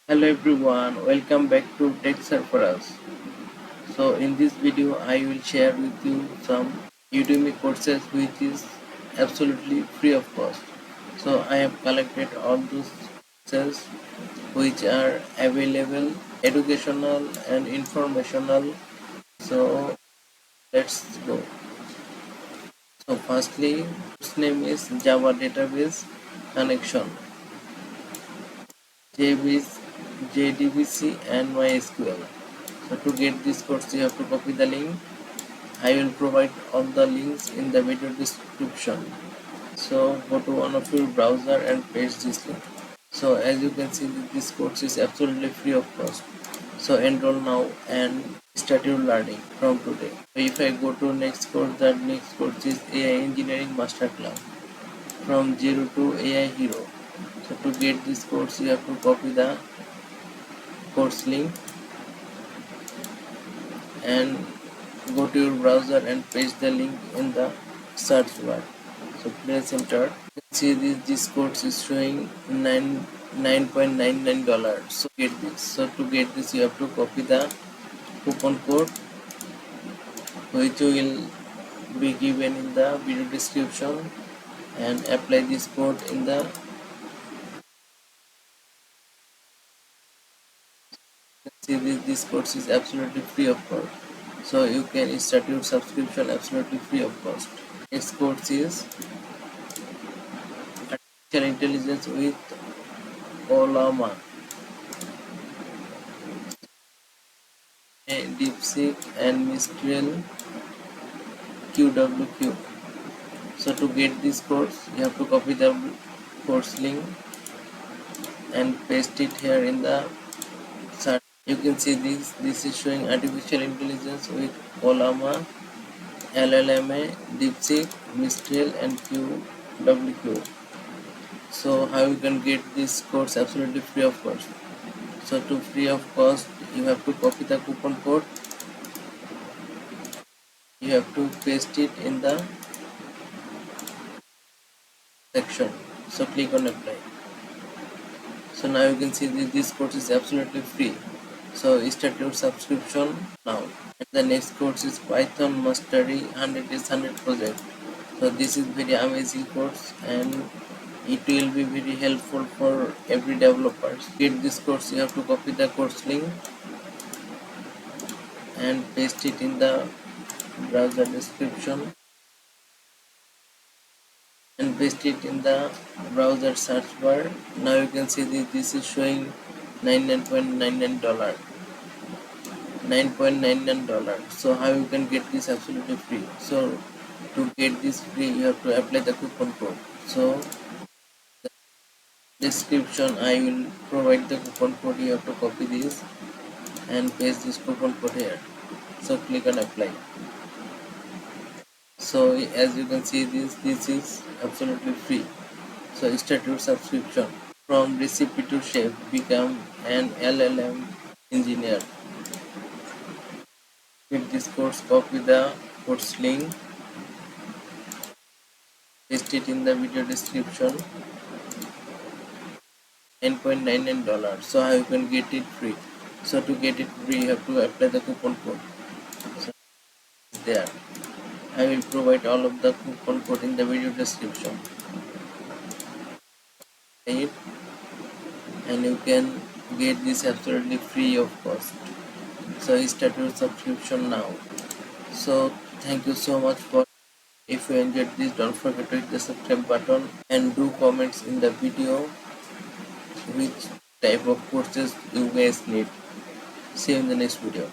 Hello everyone, welcome back to Tech Surferers. So in this video I will share with you some Udemy courses which is absolutely free of cost. So I have collected all those courses which are available, educational and informational. So let's go. So firstly, its name is Java Database Connection, JDBC and MySQL. So to get this course you have to copy the link. I will provide all the links in the video description. So go to one of your browser and paste this link. So as you can see this course is absolutely free of cost. So enroll now and start your learning from today. So if I go to next course, the next course is AI Engineering Masterclass from zero to AI Hero. So to get this course you have to copy the course link and go to your browser and paste the link in the search bar. So press enter. You can see this course is showing $9.99. So get this. So to get this you have to copy the coupon code which will be given in the video description and apply this code in the see this course is absolutely free of cost. So you can start your subscription absolutely free of cost. Next course is artificial intelligence with Olama, DeepSeek and Mistral QWQ. So to get this course, you have to copy the course link and paste it here in the search. You can see this. This is showing artificial intelligence with Olama, LLMA, DeepSeek, Mistral and QWQ. So how you can get this course absolutely free of cost? So to free of cost, you have to copy the coupon code. You have to paste it in the section. So click on apply. So now you can see this course is absolutely free. So start your subscription now. And the next course is Python Mastery 100 is 100 project. So this is very amazing course and it will be very helpful for every developer. To get this course you have to copy the course link and paste it in the browser description and paste it in the browser search bar. Now you can see this is showing $99.99. $9.99. So how you can get this absolutely free? So to get this free you have to apply the coupon code. So the description I will provide the coupon code. You have to copy this and paste this coupon code here. So click on apply. So as you can see this is absolutely free. So start your subscription. From recipe to chef, become an LLM engineer. Get this course, copy the course link, paste it in the video description. $9.99. So how you can get it free? So to get it free you have to apply the coupon code. So there. I will provide all of the coupon code in the video description. Right? And you can get this absolutely free of cost. So start your subscription now. So thank you so much for. If you enjoyed this, don't forget to hit the subscribe button and do comments in the video which type of courses you guys need. See you in the next video.